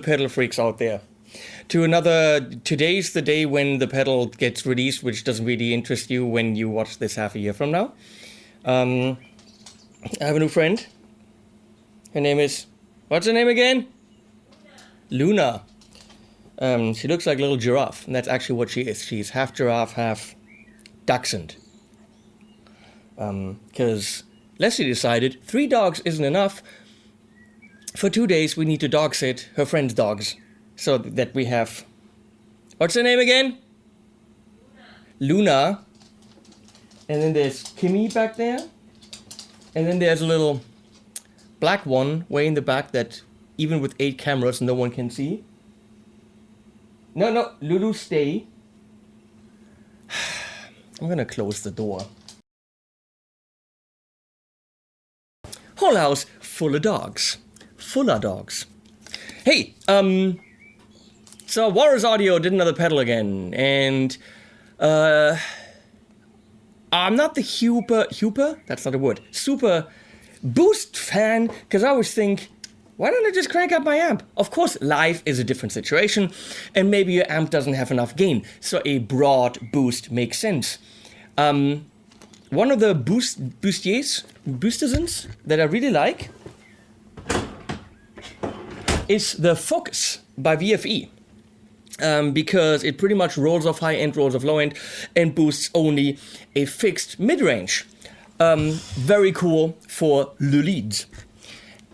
pedal freaks out there, to another. Today's the day when the pedal gets released, which doesn't really interest you when you watch this half a year from now. I have a new friend. Her name is, what's her name again? Luna. She looks like a little giraffe, and that's actually what she is. She's half giraffe, half dachshund. Because Leslie decided 3 dogs isn't enough. For 2 days, we need to dog sit her friend's dogs, so that we have, what's her name again? Luna. And then there's Kimmy back there. And then there's a little black one way in the back that even with 8 cameras no one can see. No, Lulu, stay. I'm gonna close the door. Whole house full of dogs. Full of dogs. Hey, so Walrus Audio did another pedal again, and I'm not the that's not a word, super boost fan, because I always think, why don't I just crank up my amp? Of course, live is a different situation, and maybe your amp doesn't have enough gain, so a broad boost makes sense. One of the boosters that I really like is the Focus by VFE. Because it pretty much rolls off high end, rolls off low end, and boosts only a fixed mid-range. Very cool for the leads.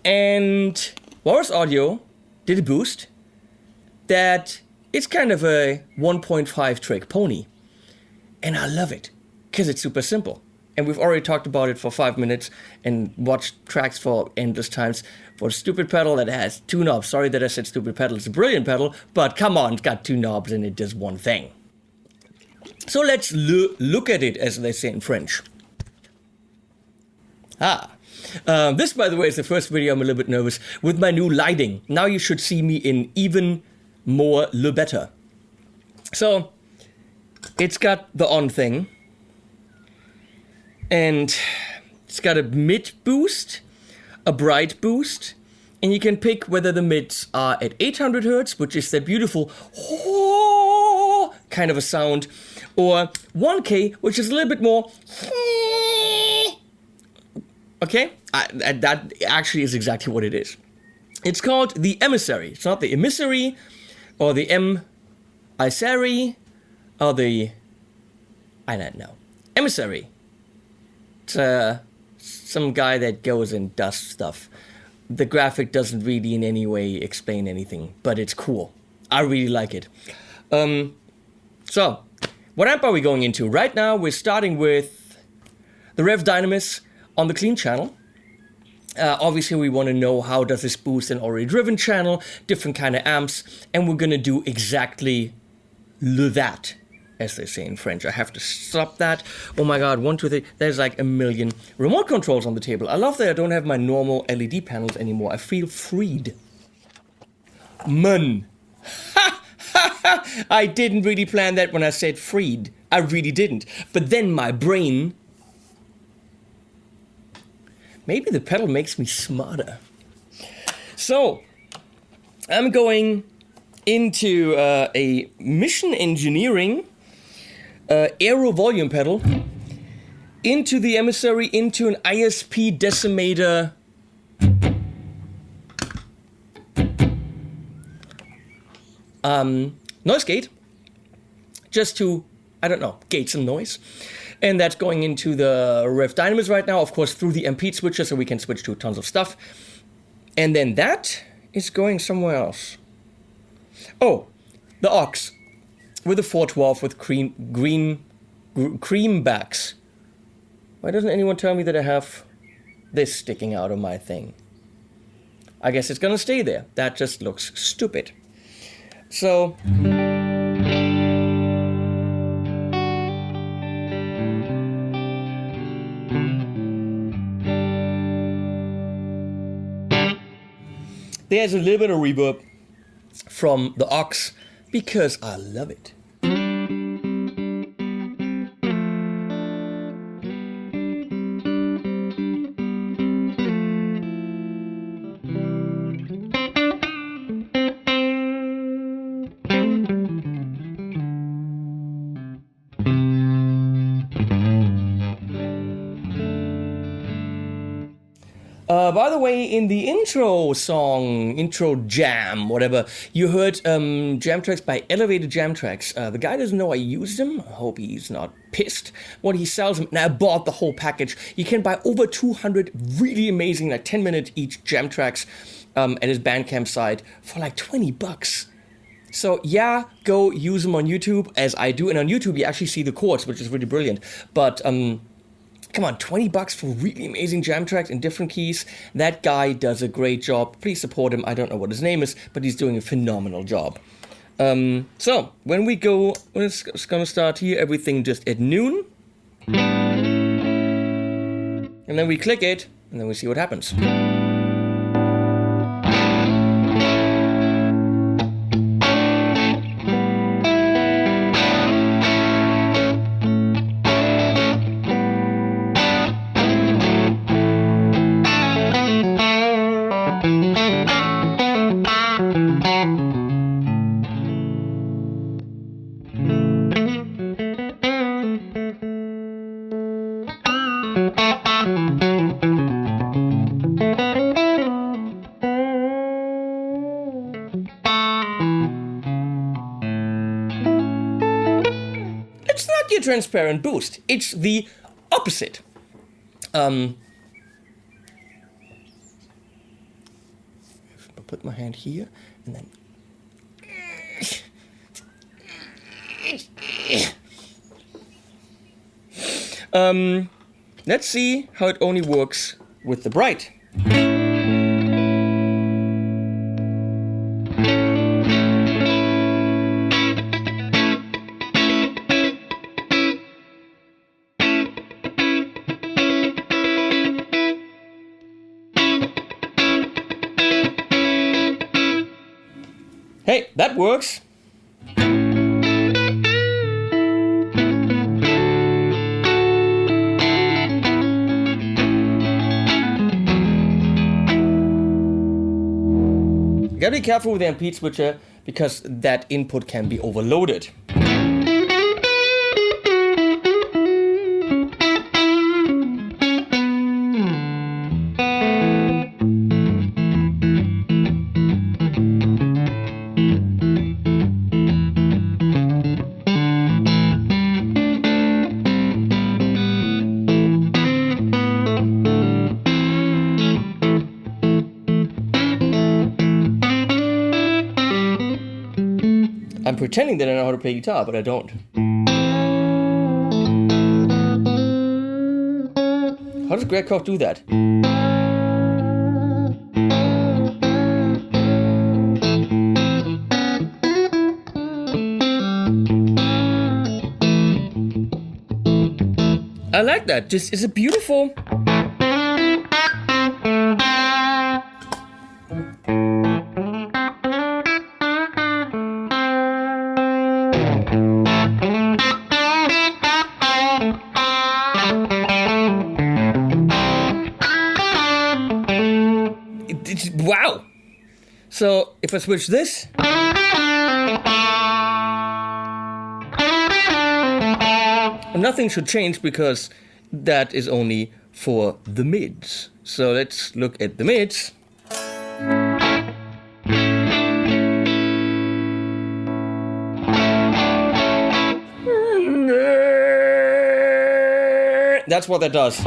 And Walrus Audio did a boost that it's kind of a 1.5 trick pony. And I love it, because it's super simple. And we've already talked about it for 5 minutes and watched tracks for endless times for a stupid pedal that has 2 knobs. Sorry that I said stupid pedal, it's a brilliant pedal, but come on, it's got 2 knobs and it does one thing. So let's look at it, as they say in French. This, by the way, is the first video I'm a little bit nervous with my new lighting. Now you should see me in even more le better. So, it's got the on thing. And it's got a mid boost, a bright boost, and you can pick whether the mids are at 800 Hertz, which is that beautiful kind of a sound, or 1K, which is a little bit more. Okay, that actually is exactly what it is. It's called the Emissary. It's not the Emissary, or the Emissary, or the, I don't know, Emissary. It's some guy that goes and does stuff. The graphic doesn't really in any way explain anything, but it's cool. I really like it. So, what amp are we going into? Right now, we're starting with the Revv Dynamis on the clean channel. Obviously, we want to know how does this boost an already driven channel, different kind of amps, and we're going to do exactly that, as they say in French. I have to stop that. Oh my god, 1, 2, 3. There's like a million remote controls on the table. I love that I don't have my normal LED panels anymore. I feel freed. Man. I didn't really plan that when I said freed. I really didn't. But then my brain... Maybe the pedal makes me smarter. So, I'm going into a Mission Engineering aero volume pedal, into the Emissary, into an ISP decimator noise gate, just to, I don't know, gate some noise. And that's going into the Revv Dynamis right now, of course, through the AMPETE switcher, so we can switch to tons of stuff. And then that is going somewhere else. Oh, the aux with a 412 with cream backs. Why doesn't anyone tell me that I have this sticking out of my thing? I guess it's gonna stay there. That just looks stupid. So... there's a little bit of reverb from the aux because I love it. By the way, in the intro song, intro jam, whatever, you heard jam tracks by Elevated Jam Tracks. The guy doesn't know I used them. I hope he's not pissed when he sells them. And I bought the whole package. You can buy over 200 really amazing, like 10-minute each jam tracks at his Bandcamp site for like $20. So yeah, go use them on YouTube, as I do. And on YouTube, you actually see the chords, which is really brilliant. But come on, $20 for really amazing jam tracks in different keys. That guy does a great job. Please support him. I don't know what his name is, but he's doing a phenomenal job. So when we go, it's gonna start here, everything just at noon. And then we click it, and then we see what happens. Transparent boost. It's the opposite. I'll put my hand here and then let's see how it only works with the bright. Hey, that works. Gotta be careful with the AMPETE switcher because that input can be overloaded. I'm pretending that I know how to play guitar, but I don't. How does Greg Koch do that? I like that. Just it's a beautiful. Wow! So if I switch this, nothing should change because that is only for the mids. So let's look at the mids. That's what that does.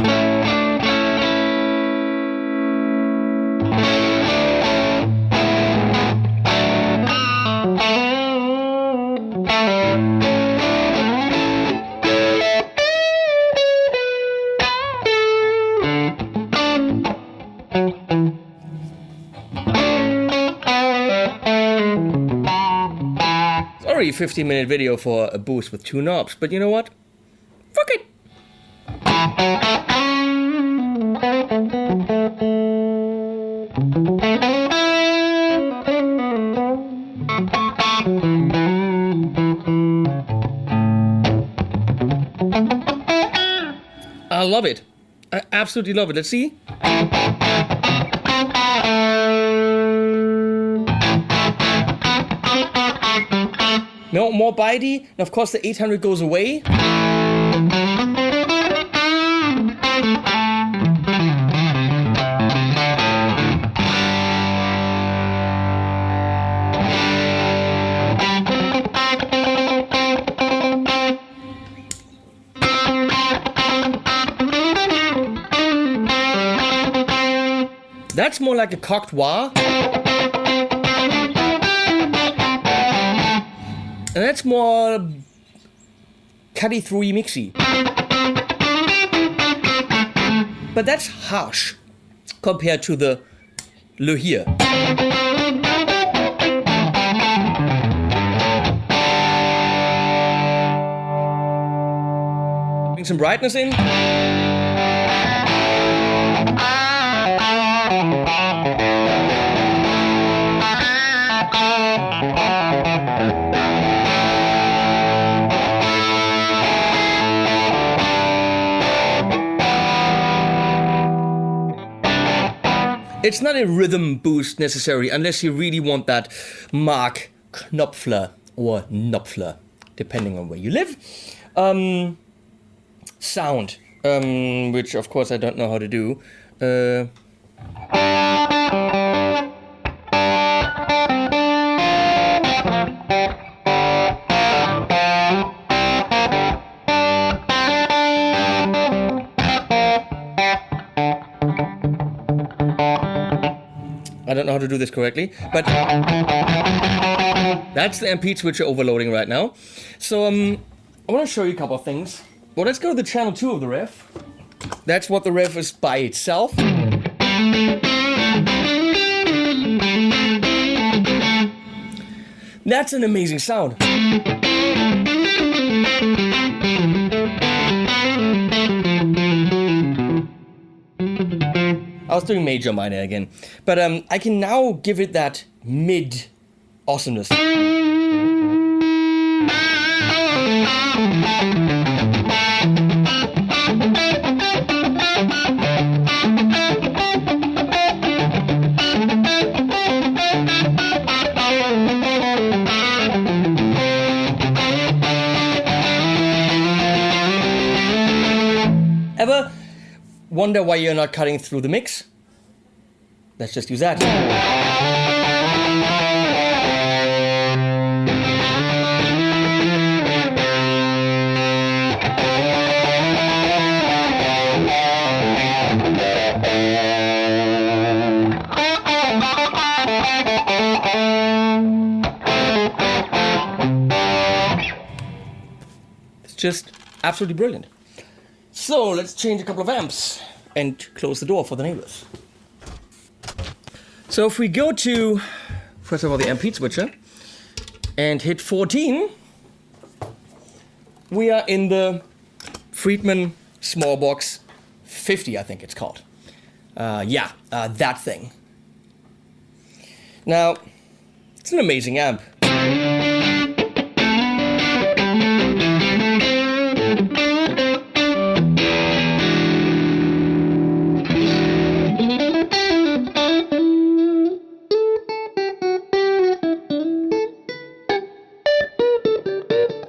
Sorry, 15-minute video for a boost with two knobs, but you know what? Fuck it! I love it. I absolutely love it. Let's see. No, more bitey. And of course the 800 goes away. that's more like a cocked wah. And that's more cutty throughy mixy. But that's harsh compared to the Le here. Bring some brightness in. It's not a rhythm boost necessary unless you really want that Mark Knopfler or Knopfler, depending on where you live, sound, which of course I don't know how to do. I don't know how to do this correctly, but that's the AMPETE switcher overloading right now. So I want to show you a couple of things. Well, let's go to the channel 2 of the Revv. That's what the Revv is by itself. That's an amazing sound. I was doing major minor again, but I can now give it that mid awesomeness. Ever wonder why you're not cutting through the mix? Let's just use that. It's just absolutely brilliant. So let's change a couple of amps and close the door for the neighbors. So if we go to, first of all, the AMPETE switcher and hit 14, we are in the Friedman small box 50, I think it's called. That thing. Now, it's an amazing amp.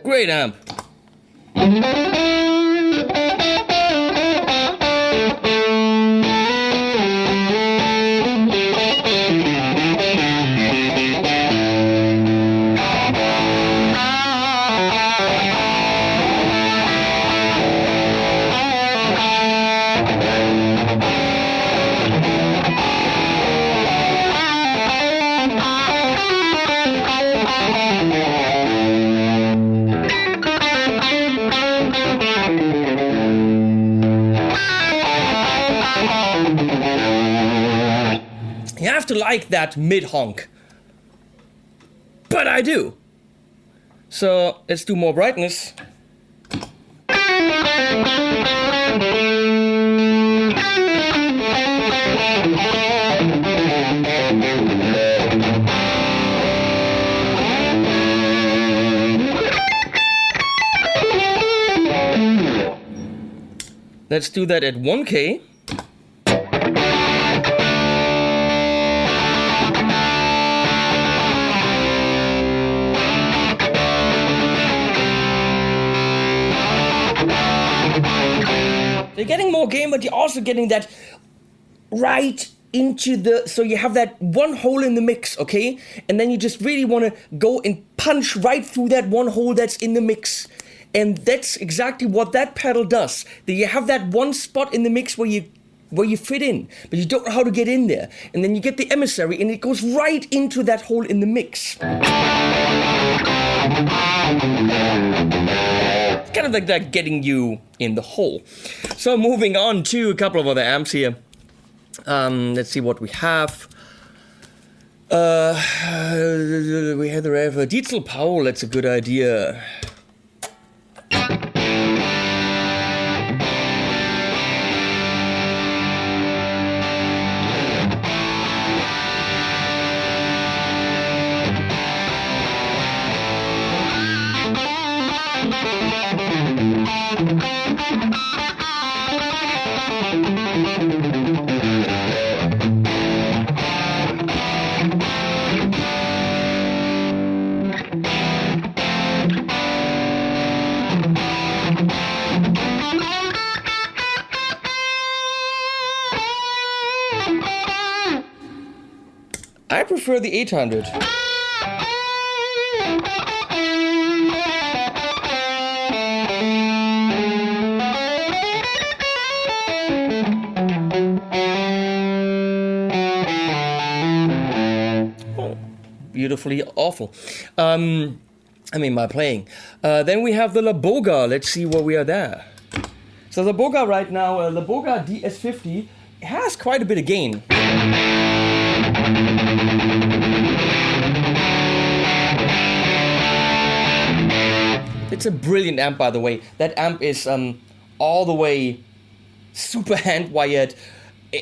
Great amp. You have to like that mid-honk. But I do. So let's do more brightness. Let's do that at 1K. You're getting more gain, but you're also getting that right into the, so you have that one hole in the mix, okay? And then you just really want to go and punch right through that one hole that's in the mix. And that's exactly what that pedal does. That you have that one spot in the mix where you where you fit in, but you don't know how to get in there. And then you get the Emissary, and it goes right into that hole in the mix. It's kind of like that getting you in the hole. So moving on to a couple of other amps here. Let's see what we have. We have the Revv Diezel Powell. That's a good idea. I prefer the 800. Oh, beautifully awful. My playing. Then we have the Bogner. Let's see where we are there. So the Bogner right now, the Bogner DS50 has quite a bit of gain. It's a brilliant amp, by the way. That amp is all the way super hand wired,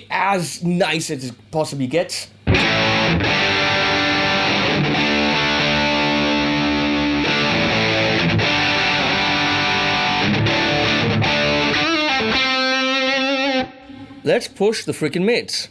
as nice as it possibly gets. Let's push the freaking mids.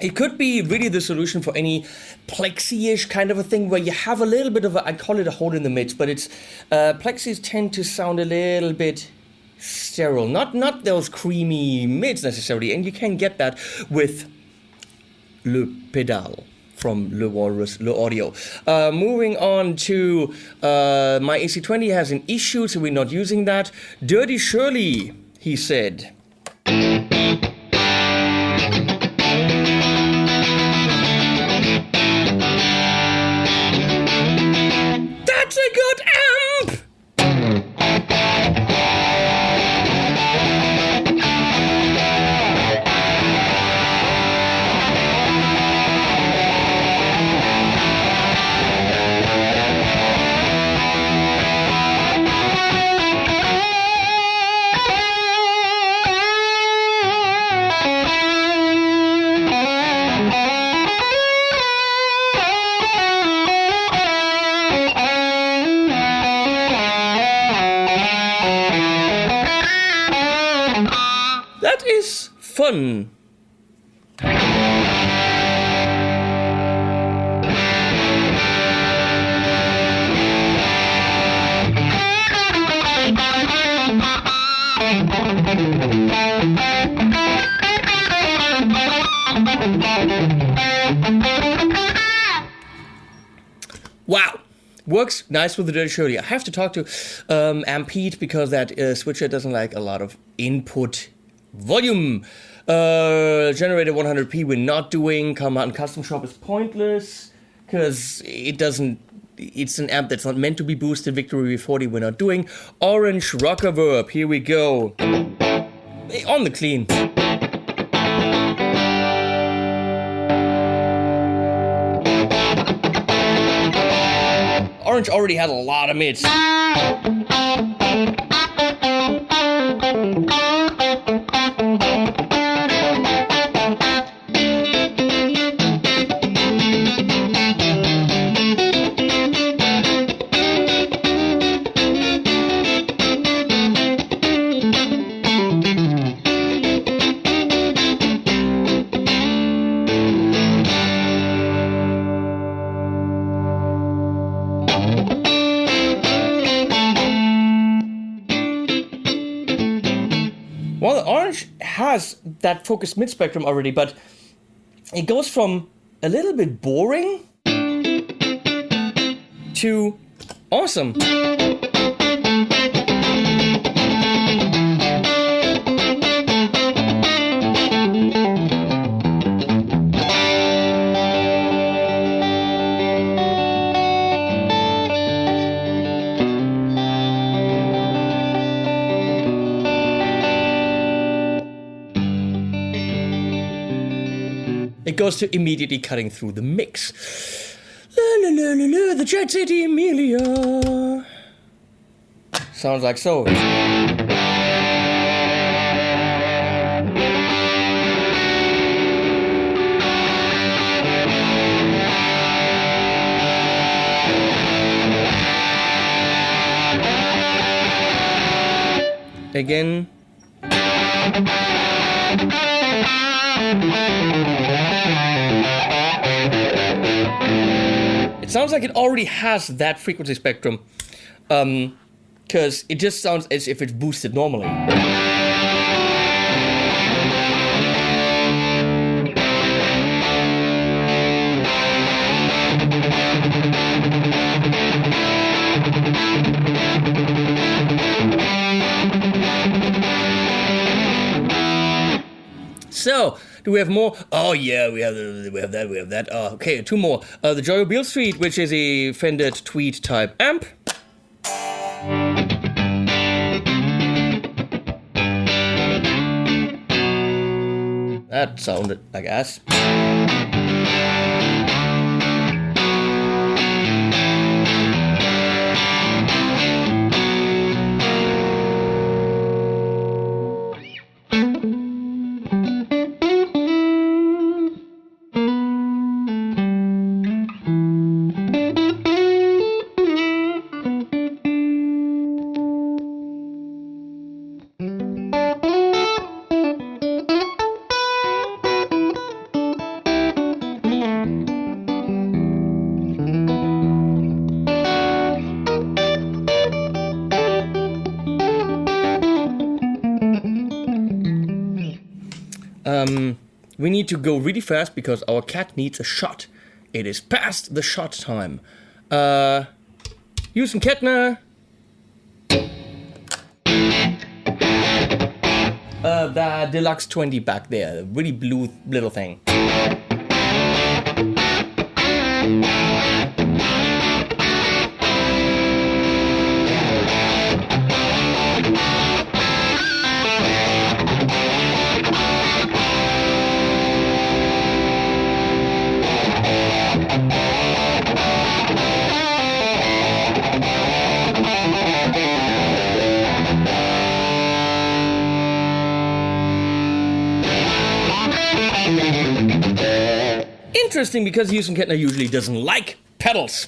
It could be really the solution for any plexi-ish kind of a thing where you have a little bit of I call it a hole in the mids, but it's plexis tend to sound a little bit sterile, not those creamy mids necessarily, and you can get that with Le Pedal from Le Walrus, Le Audio. Moving on to my AC20 has an issue, so we're not using that. Dirty Shirley, he said. That's a good amp! That is fun. Wow. Works nice with the Dirty Shirley. I have to talk to AMPETE because that switcher doesn't like a lot of input volume. Generator 100p we're not doing. Command Custom Shop is pointless because it doesn't. It's an amp that's not meant to be boosted. Victory V40 we're not doing. Orange Reverb. Here we go. On the clean. orange already had a lot of mids. Well, the orange has that focused mid-spectrum already, but it goes from a little bit boring to awesome. It goes to immediately cutting through the mix. La la la la la, the Jet City Amelia. Sounds like so. Again. It sounds like it already has that frequency spectrum, because it just sounds as if it's boosted normally. So, do we have more? Oh yeah, we have that. Okay, two more. The Joyo Beale Street, which is a fended tweed type amp. That sounded like ass. We need to go really fast because our cat needs a shot. It is past the shot time. Joyo and Kettner. The Deluxe 20 back there, the really blue little thing. Interesting, because Joyo and Kettner usually doesn't like pedals.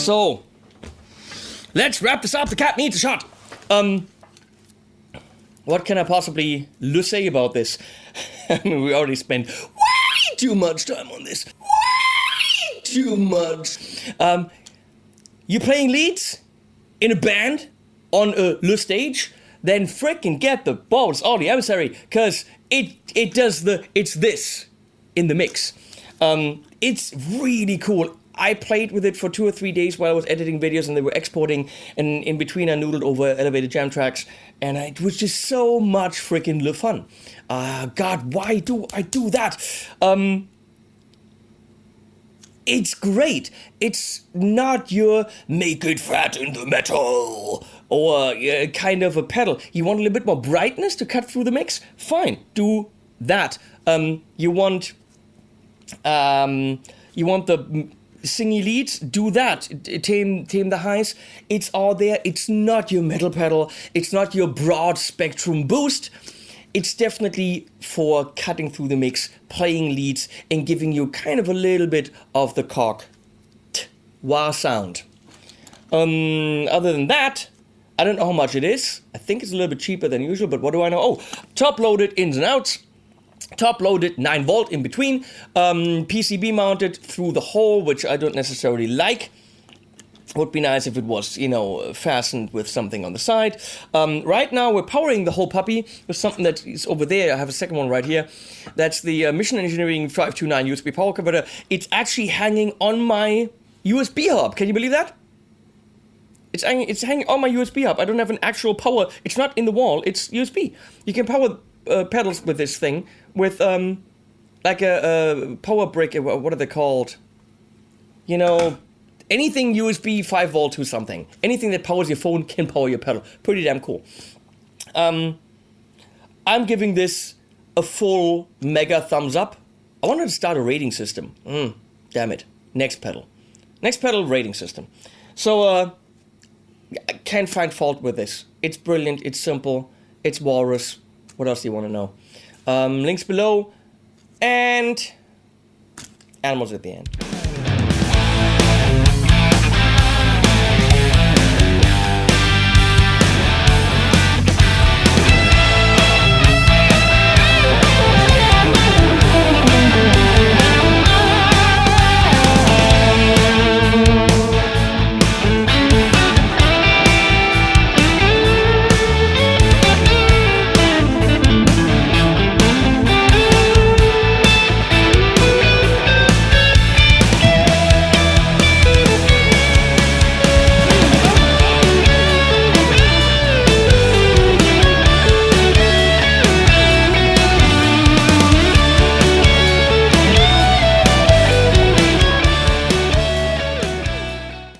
So, let's wrap this up. The cat needs a shot. What can I possibly say about this? I mean, we already spent way too much time on this. Way too much. You playing leads in a band on a stage? Then frickin' get the balls on the Emissary, because it's this in the mix. It's really cool. I played with it for 2 or 3 days while I was editing videos, and they were exporting, and in between I noodled over elevated jam tracks, and it was just so much freaking fun. God, why do I do that? It's great. It's not your make it fat in the metal or kind of a pedal. You want a little bit more brightness to cut through the mix? Fine, do that. You want the singy leads? Do that. Tame the highs. It's all there. It's not your metal pedal. It's not your broad spectrum boost. It's definitely for cutting through the mix, playing leads, and giving you kind of a little bit of the cork wah sound. Other than that, I don't know how much it is. I think it's a little bit cheaper than usual, but what do I know? Oh, top-loaded ins and outs. Top-loaded 9 volt in between. PCB mounted through the hole, which I don't necessarily like. Would be nice if it was, fastened with something on the side. Right now, we're powering the whole puppy with something that is over there. I have a second one right here. That's the Mission Engineering 529 USB power converter. It's actually hanging on my USB hub. Can you believe that? It's hanging on my USB hub. I don't have an actual power. It's not in the wall. It's USB. You can power pedals with this thing with like a power brick. What are they called? Anything USB 5 volt to something. Anything that powers your phone can power your pedal. Pretty damn cool. I'm giving this a full mega thumbs up. I wanted to start a rating system. Damn it. Next pedal rating system. So, I can't find fault with this. It's brilliant. It's simple. It's Walrus. What else do you want to know? Links below. And animals at the end.